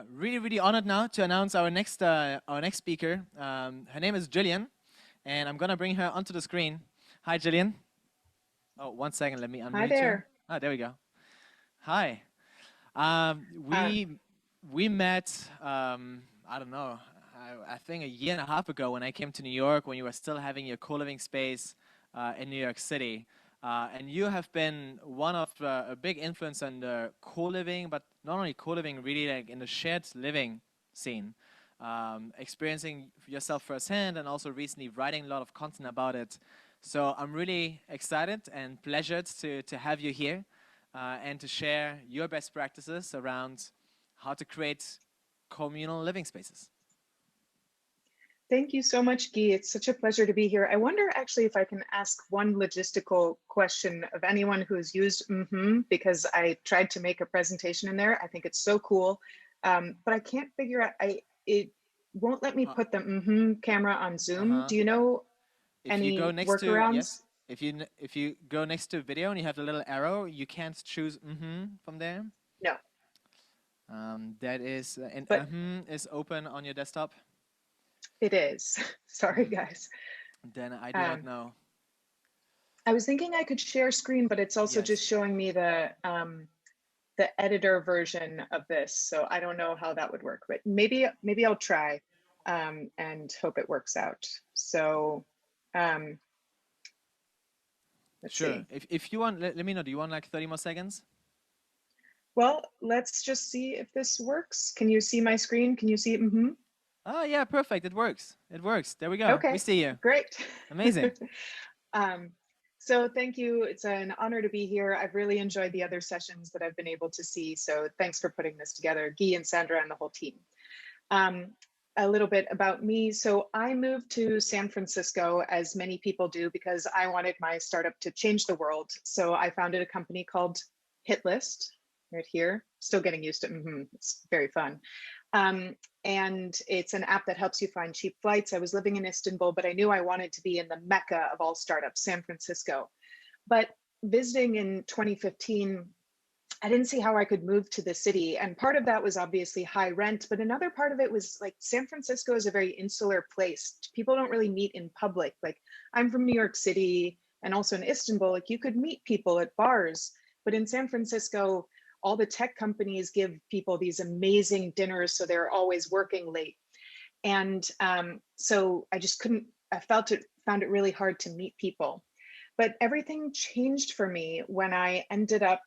Really honored now to announce our next speaker. Her name is Gillian, and I'm gonna bring her onto the screen. Hi, Gillian. Oh, 1 second. Let me Hi unmute you. there. Ah, there we go. Hi. Um, Uh, we we met. I don't know. I think a year and a half ago when I came to New York, when you were still having your co-living space in New York City. And you have been one of a big influence on the co-living, but not only co-living, really like in the shared living scene, experiencing yourself firsthand, and also recently writing a lot of content about it. So I'm really excited and pleasured to have you here and to share your best practices around how to create communal living spaces. Thank you so much, Guy. It's such a pleasure to be here. I wonder actually if I can ask one logistical question of anyone who's used because I tried to make a presentation in there. I think it's so cool, but I can't figure out, it won't let me Uh, put the camera on Zoom. uh-huh. Do you know If you go any next to, workarounds? yes, if you go next to video and you have the little arrow, you can't choose from there. No, That is, and but is open on your desktop. it is. Sorry, guys. Then I do not Um, know. I was thinking I could share screen, but it's also just Yes. showing me the editor version of this. So I don't know how that would work, but maybe I'll try and hope it works out. So um, let's Sure. see. If you want, let me know. Do you want like 30 more seconds? Well, let's just see if this works. Can you see my screen? Can you see? Oh, yeah, perfect. It works. It works. There we go. We Okay, see you. great. Amazing. um, so thank you. It's an honor to be here. I've really enjoyed the other sessions that I've been able to see. So thanks for putting this together, Guy and Sandra and the whole team. Um, a little bit about me. So I moved to San Francisco, as many people do, because I wanted my startup to change the world. So I founded a company called Hitlist, right here. Still getting used to it's very fun. Um, and it's an app that helps you find cheap flights. I was living in Istanbul, but I knew I wanted to be in the mecca of all startups, San Francisco. But visiting in 2015, I didn't see how I could move to the city. And part of that was obviously high rent, but another part of it was like San Francisco is a very insular place. People don't really meet in public. Like I'm from New York City and also in Istanbul, like you could meet people at bars, but in San Francisco, all the tech companies give people these amazing dinners, so they're always working late. And so I just couldn't, I found it really hard to meet people. But everything changed for me when I ended up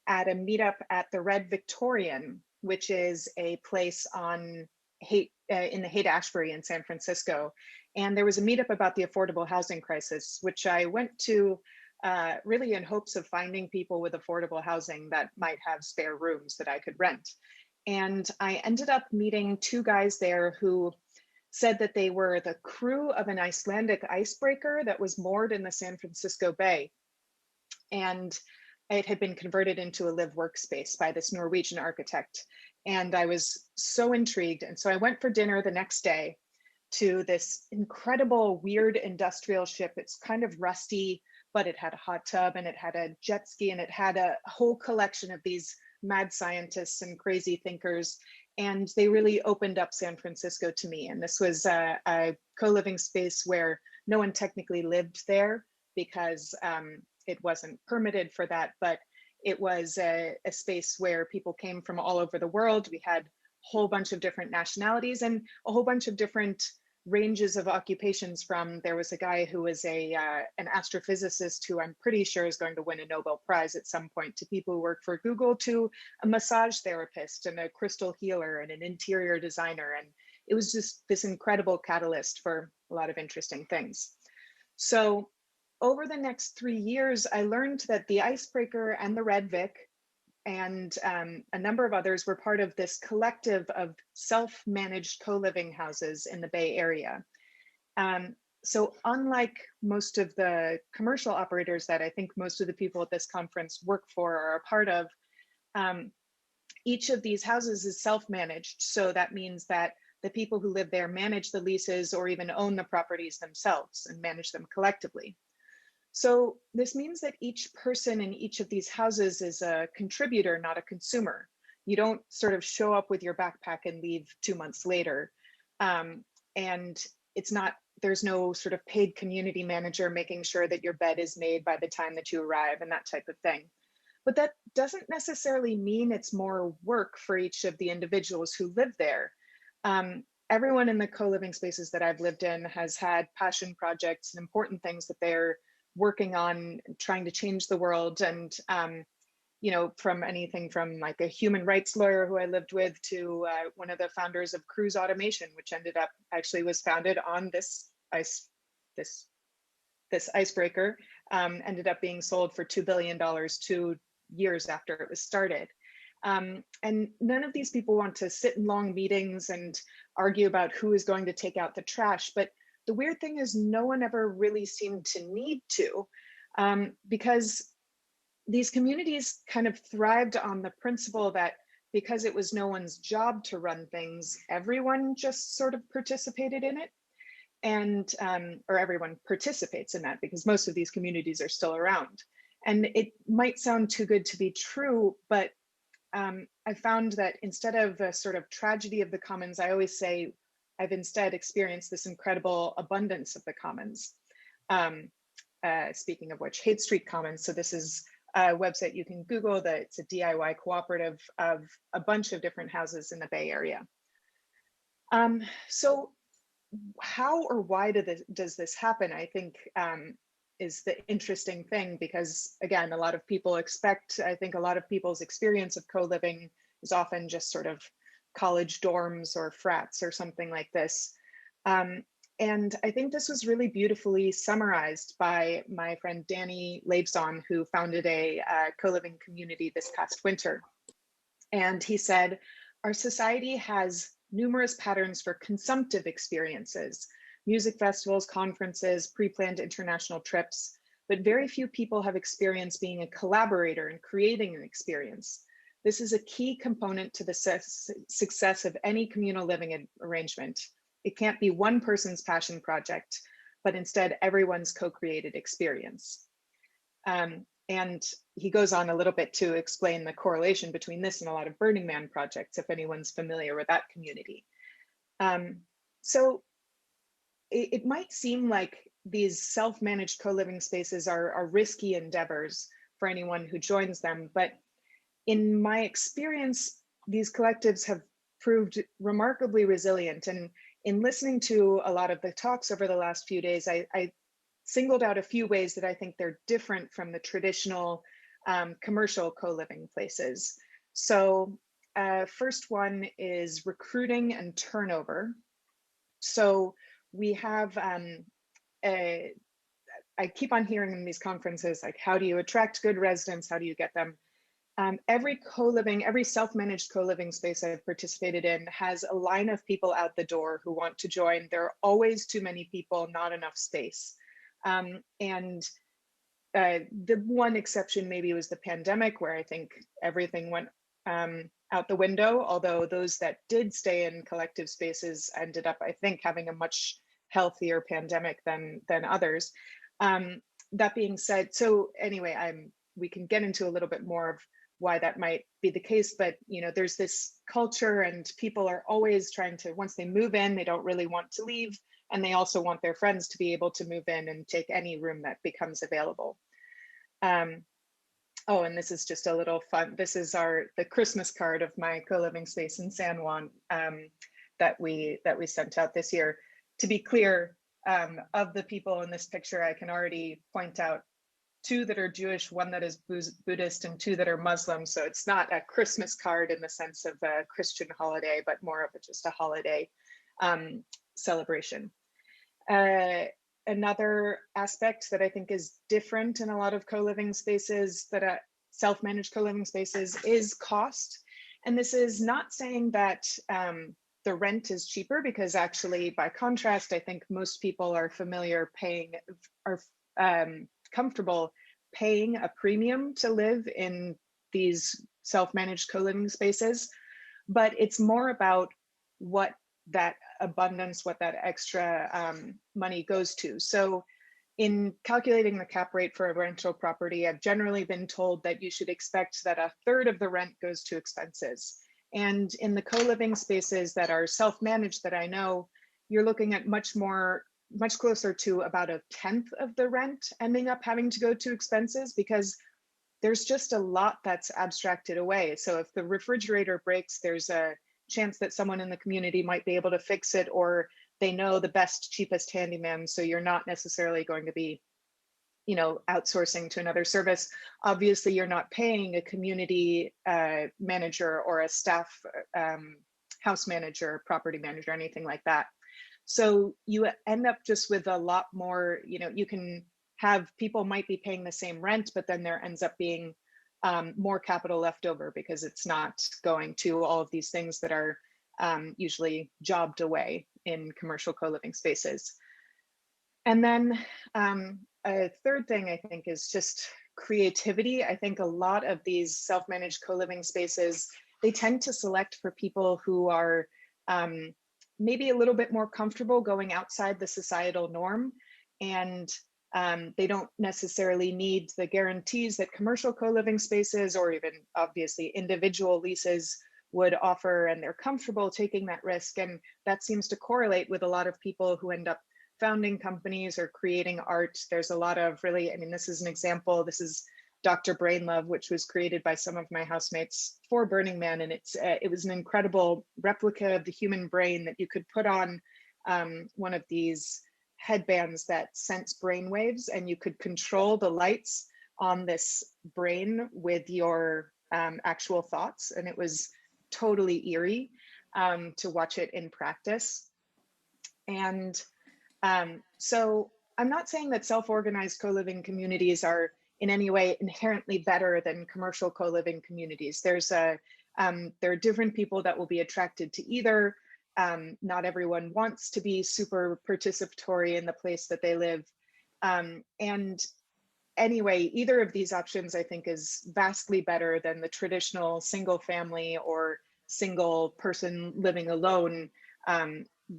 at a meetup at the Red Victorian, which is a place on in the Haight-Ashbury in San Francisco. And there was a meetup about the affordable housing crisis, which I went to really in hopes of finding people with affordable housing that might have spare rooms that I could rent. And I ended up meeting two guys there who said that they were the crew of an Icelandic icebreaker that was moored in the San Francisco Bay. And it had been converted into a live workspace by this Norwegian architect. And I was so intrigued. And so I went for dinner the next day to this incredible, weird industrial ship. It's kind of rusty, but it had a hot tub and it had a jet ski and it had a whole collection of these mad scientists and crazy thinkers. And they really opened up San Francisco to me. And this was a co-living space where no one technically lived there because it wasn't permitted for that, but it was a space where people came from all over the world. We had a whole bunch of different nationalities and a whole bunch of different ranges of occupations. From there was a guy who was an astrophysicist who I'm pretty sure is going to win a Nobel Prize at some point, to people who work for Google, to a massage therapist and a crystal healer and an interior designer. And it was just this incredible catalyst for a lot of interesting things. So over the next 3 years, I learned that the Icebreaker and the Red Vic and a number of others were part of this collective of self-managed co-living houses in the Bay Area. So unlike most of the commercial operators that I think most of the people at this conference work for or are a part of, each of these houses is self-managed. So that means that the people who live there manage the leases or even own the properties themselves and manage them collectively. So this means that each person in each of these houses is a contributor, not a consumer. You don't sort of show up with your backpack and leave 2 months later. And it's not, there's no sort of paid community manager making sure that your bed is made by the time that you arrive and that type of thing. But that doesn't necessarily mean it's more work for each of the individuals who live there. Everyone in the co-living spaces that I've lived in has had passion projects and important things that they're working on, trying to change the world. And you know, from anything from like a human rights lawyer who I lived with to one of the founders of Cruise Automation, which ended up actually was founded on this Icebreaker, ended up being sold for $2 billion 2 years after it was started. And none of these people want to sit in long meetings and argue about who is going to take out the trash. But the weird thing is no one ever really seemed to need to, because these communities kind of thrived on the principle that because it was no one's job to run things, everyone just sort of participated in it. And, or everyone participates in that because most of these communities are still around. And it might sound too good to be true, but I found that instead of a sort of tragedy of the commons, I always say I've instead experienced this incredible abundance of the commons. Speaking of which, Hate Street Commons. So this is a website you can Google that it's a DIY cooperative of a bunch of different houses in the Bay Area. So how or why does this happen, I think, is the interesting thing, because again, a lot of people expect, I think a lot of people's experience of co-living is often just sort of college dorms or frats or something like this. And I think this was really beautifully summarized by my friend Danny Leibson, who founded a co-living community this past winter. And he said, our society has numerous patterns for consumptive experiences, music festivals, conferences, pre-planned international trips, but very few people have experience being a collaborator and creating an experience. This is a key component to the success of any communal living arrangement. It can't be one person's passion project, but instead everyone's co-created experience. And he goes on a little bit to explain the correlation between this and a lot of Burning Man projects, if anyone's familiar with that community. So it might seem like these self-managed co-living spaces are risky endeavors for anyone who joins them, but in my experience, these collectives have proved remarkably resilient. And in listening to a lot of the talks over the last few days, I singled out a few ways that I think they're different from the traditional commercial co-living places. So first one is recruiting and turnover. So we have, I keep on hearing in these conferences, like, how do you attract good residents? How do you get them? Every co-living, every self-managed co-living space I've participated in has a line of people out the door who want to join. There are always too many people, not enough space. And the one exception maybe was the pandemic, where I think everything went out the window, although those that did stay in collective spaces ended up, I think, having a much healthier pandemic than others. That being said, so anyway, we can get into a little bit more of why that might be the case, but you know, there's this culture and people are always trying to, once they move in, they don't really want to leave. And they also want their friends to be able to move in and take any room that becomes available. Oh, and this is just a little fun. This is the Christmas card of my co-living space in San Juan that we sent out this year. To be clear, of the people in this picture, I can already point out 2 that are Jewish, 1 that is Buddhist, and 2 that are Muslim. So it's not a Christmas card in the sense of a Christian holiday, but more of just a holiday celebration. Another aspect that I think is different in a lot of co-living spaces, that self-managed co-living spaces, is cost. And this is not saying that the rent is cheaper, because actually, by contrast, I think most people are comfortable paying a premium to live in these self-managed co-living spaces. But it's more about what that abundance, what that extra money goes to. So in calculating the cap rate for a rental property, I've generally been told that you should expect that a third of the rent goes to expenses. And in the co-living spaces that are self-managed that I know, you're looking at much closer to about a tenth of the rent ending up having to go to expenses, because there's just a lot that's abstracted away. So if the refrigerator breaks, there's a chance that someone in the community might be able to fix it, or they know the best, cheapest handyman. So you're not necessarily going to be, outsourcing to another service. Obviously, you're not paying a community manager or a staff house manager, property manager, anything like that. So you end up just with a lot more, you can have people might be paying the same rent, but then there ends up being more capital left over because it's not going to all of these things that are usually jobbed away in commercial co-living spaces. And then a third thing I think is just creativity. I think a lot of these self-managed co-living spaces, they tend to select for people who are maybe a little bit more comfortable going outside the societal norm, and they don't necessarily need the guarantees that commercial co-living spaces or even obviously individual leases would offer, and they're comfortable taking that risk. And that seems to correlate with a lot of people who end up founding companies or creating art. There's a lot of really, this is an example. This is Dr. Brainlove, which was created by some of my housemates for Burning Man. And it was an incredible replica of the human brain that you could put on one of these headbands that sense brain waves, and you could control the lights on this brain with your actual thoughts. And it was totally eerie to watch it in practice. And so I'm not saying that self-organized co-living communities are in any way inherently better than commercial co-living communities. There are different people that will be attracted to either. Not everyone wants to be super participatory in the place that they live. And anyway, either of these options I think is vastly better than the traditional single family or single person living alone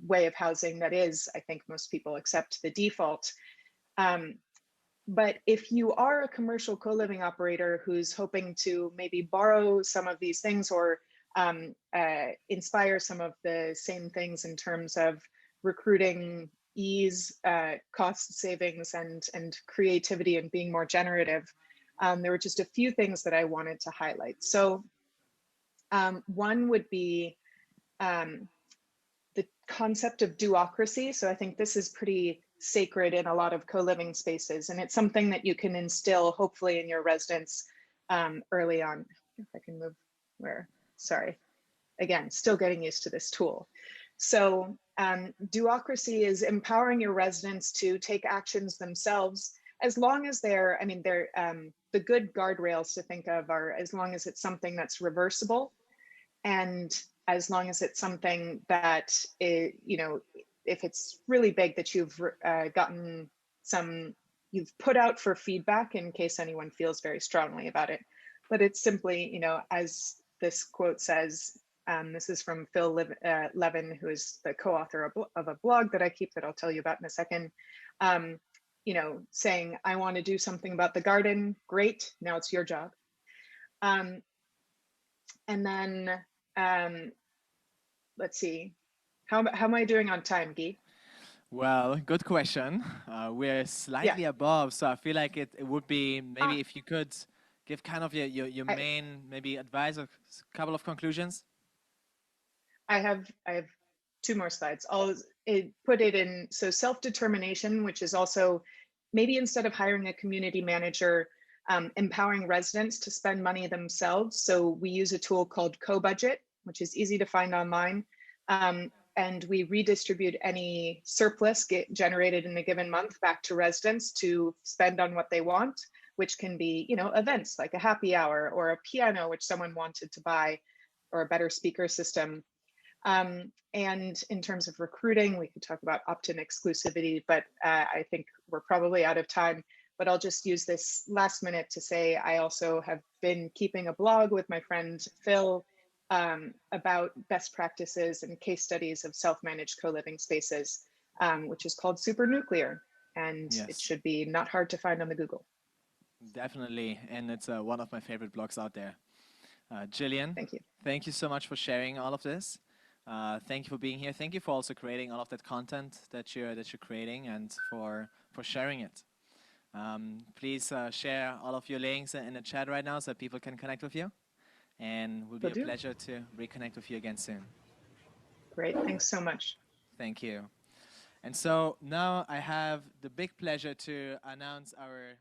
way of housing that is, I think most people accept the default. But if you are a commercial co-living operator who's hoping to maybe borrow some of these things or inspire some of the same things in terms of recruiting ease, cost savings, and creativity and being more generative, there were just a few things that I wanted to highlight. So one would be the concept of duocracy. So I think this is pretty sacred in a lot of co-living spaces, and it's something that you can instill hopefully in your residents early on. If I can move where, sorry, again, still getting used to this tool. So duocracy is empowering your residents to take actions themselves, as long as they're, the good guardrails to think of are as long as it's something that's reversible, and as long as it's something that, if it's really big, that you've gotten you've put out for feedback in case anyone feels very strongly about it. But it's simply, as this quote says, this is from Phil Levin, who is the co-author of a blog that I keep that I'll tell you about in a second, saying, I want to do something about the garden. Great, now it's your job. And then, let's see, how am I doing on time, Guy? Well, good question. We're slightly above, so I feel like it would be maybe if you could give kind of your main maybe advice or a couple of conclusions. I have 2 more slides. I'll put it in, so self-determination, which is also maybe instead of hiring a community manager, empowering residents to spend money themselves. So we use a tool called Co-Budget, which is easy to find online. And we redistribute any surplus generated in a given month back to residents to spend on what they want, which can be, events like a happy hour or a piano, which someone wanted to buy, or a better speaker system. And in terms of recruiting, we could talk about opt-in exclusivity, but I think we're probably out of time. But I'll just use this last minute to say I also have been keeping a blog with my friend Phil about best practices and case studies of self-managed co-living spaces, which is called Supernuclear. and it Yes, should be not hard to find on the Google. definitely. And it's one of my favorite blogs out there. Gillian, Thank you. thank you so much for sharing all of this. Thank you for being here. Thank you for also creating all of that content that you're creating, and for sharing it. Please share all of your links in the chat right now so people can connect with you. And it will be Will a do. pleasure to reconnect with you again soon. Great. Thanks so much. Thank you. And so now I have the big pleasure to announce our